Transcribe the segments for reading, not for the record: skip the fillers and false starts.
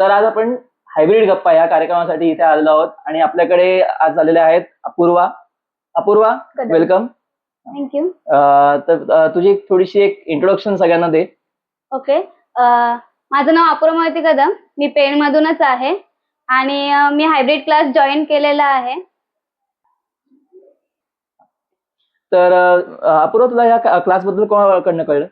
तर आज आपण हायब्रिड गप्पा या कार्यक्रमासाठी इथे आलेलो आहोत आणि आपल्याकडे आज आलेले आहेत अपूर्वा. अपूर्वा, कदम. वेलकम. थँक्यू. तर तुझी थोडीशी एक इंट्रोडक्शन सगळ्यांना दे. ओके. माझं नाव अपूर्वा मारुती कदम. मी पेण मधूनच आहे आणि मी हायब्रिड क्लास जॉईन केलेला आहे. तर अपूर्वा, तुला या क्लासबद्दल कोणाकडनं कळलं?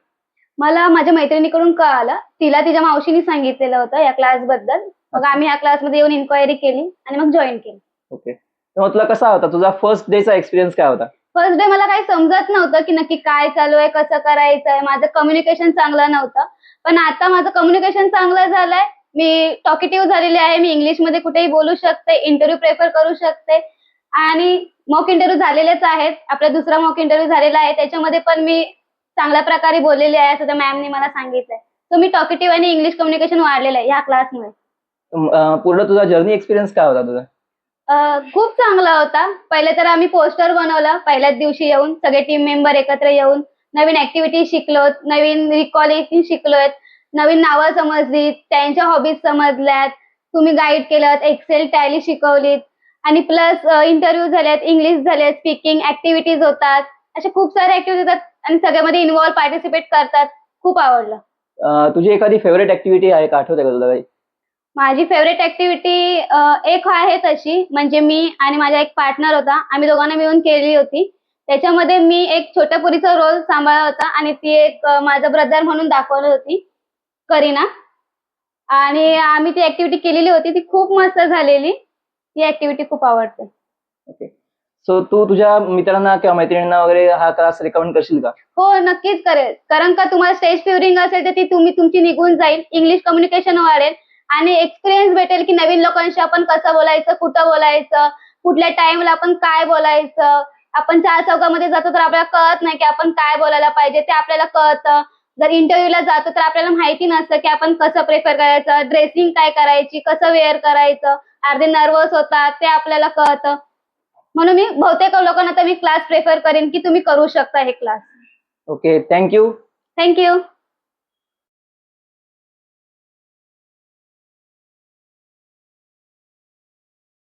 मला माझ्या मैत्रिणीकडून कळालं. तिला तिच्या मावशीने सांगितलेलं होतं या क्लास बद्दल. मग आम्ही ह्या क्लासमध्ये येऊन इन्क्वायरी केली आणि मग जॉईन केली. ओके. तर मग तुला कसा होता, तुझा फर्स्ट डेचा एक्सपिरियन्स काय होता? फर्स्ट डे मला काही समजत नव्हतं की नक्की काय चालू आहे, कसं करायचंय. माझं कम्युनिकेशन चांगलं नव्हतं, पण आता माझं कम्युनिकेशन चांगलं झालंय. मी टॉकेटिव्ह झालेली आहे. मी इंग्लिशमध्ये कुठेही बोलू शकते, इंटरव्ह्यू प्रेफर करू शकते आणि मॉक इंटरव्ह्यू झालेलेच आहेत. आपला दुसरा मॉक इंटरव्ह्यू झालेला आहे, त्याच्यामध्ये पण मी चांगल्या प्रकारे बोललेली आहे असं त्या मॅमने मला सांगितलंय. सो मी टॉकेटिव्ह आणि इंग्लिश कम्युनिकेशन वाढलेलं आहे ह्या क्लासमुळे. पूर्ण तुझा जर्नी एक्सपिरियन्स काय होता तुझा? खूप चांगला होता. पहिले तर आम्ही पोस्टर बनवलं पहिल्याच दिवशी येऊन, सगळे टीम मेंबर एकत्र येऊन नवीन ऍक्टिव्हिटी शिकलोत, नवीन रिकॉलिंग शिकलोत, नवीन नावं समजली, त्यांच्या हॉबीज समजल्यात, तुम्ही गाईड केलं, एक्सेल टॅली शिकवलीत आणि प्लस इंटरव्ह्यू झालेत, इंग्लिश झालेत, स्पीकिंग ऍक्टिव्हिटीज होतात. अशा खूप साऱ्या ऍक्टिव्हिटीज होतात आणि सगळ्यामध्ये इन्व्हॉल्व पार्टिसिपेट करतात. खूप आवडलं. तुझी एखादी फेवरेट ऍक्टिव्हिटी आहे का, आठवते का तुला काही? माझी फेवरेट ऍक्टिव्हिटी एक आहे तशी, म्हणजे मी आणि माझा एक पार्टनर होता. आम्ही दोघांना मिळून केली होती. त्याच्यामध्ये मी एक छोट्या पोरीचा रोल सांभाळला होता आणि ती एक माझा ब्रदर म्हणून दाखवली होती, करीना. आणि आम्ही ती ऍक्टिव्हिटी केलेली होती. ती खूप मस्त झालेली. ही ऍक्टिव्हिटी खूप आवडते. ओके. सो तू तुझ्या मित्रांना किंवा मैत्रिणींना वगैरे हा क्लास रेकमेंड करशील का? हो, नक्कीच करेल. कारण का तुम्हाला स्टेज फिअरिंग असेल तर ती तुमची निघून जाईल. इंग्लिश कम्युनिकेशन वाढेल आणि एक्सपिरियन्स भेटेल की नवीन लोकांशी आपण कसं बोलायचं, कुठं बोलायचं, कुठल्या टाइमला आपण काय बोलायचं. आपण चार चौकामध्ये जातो तर आपल्याला कळत नाही की आपण काय बोलायला पाहिजे, ते आपल्याला कळतं. जर इंटरव्ह्यूला जातो तर आपल्याला माहिती नसतं की आपण कसं प्रेफर करायचं, ड्रेसिंग काय करायची, कसं वेअर करायचं. अर्धे नर्वस होतात, ते आपल्याला कळतं. म्हणून मी बहुतेक लोकांना तर मी क्लास प्रेफर करेन की तुम्ही करू शकता हे क्लास. Okay, thank you. थँक्यू.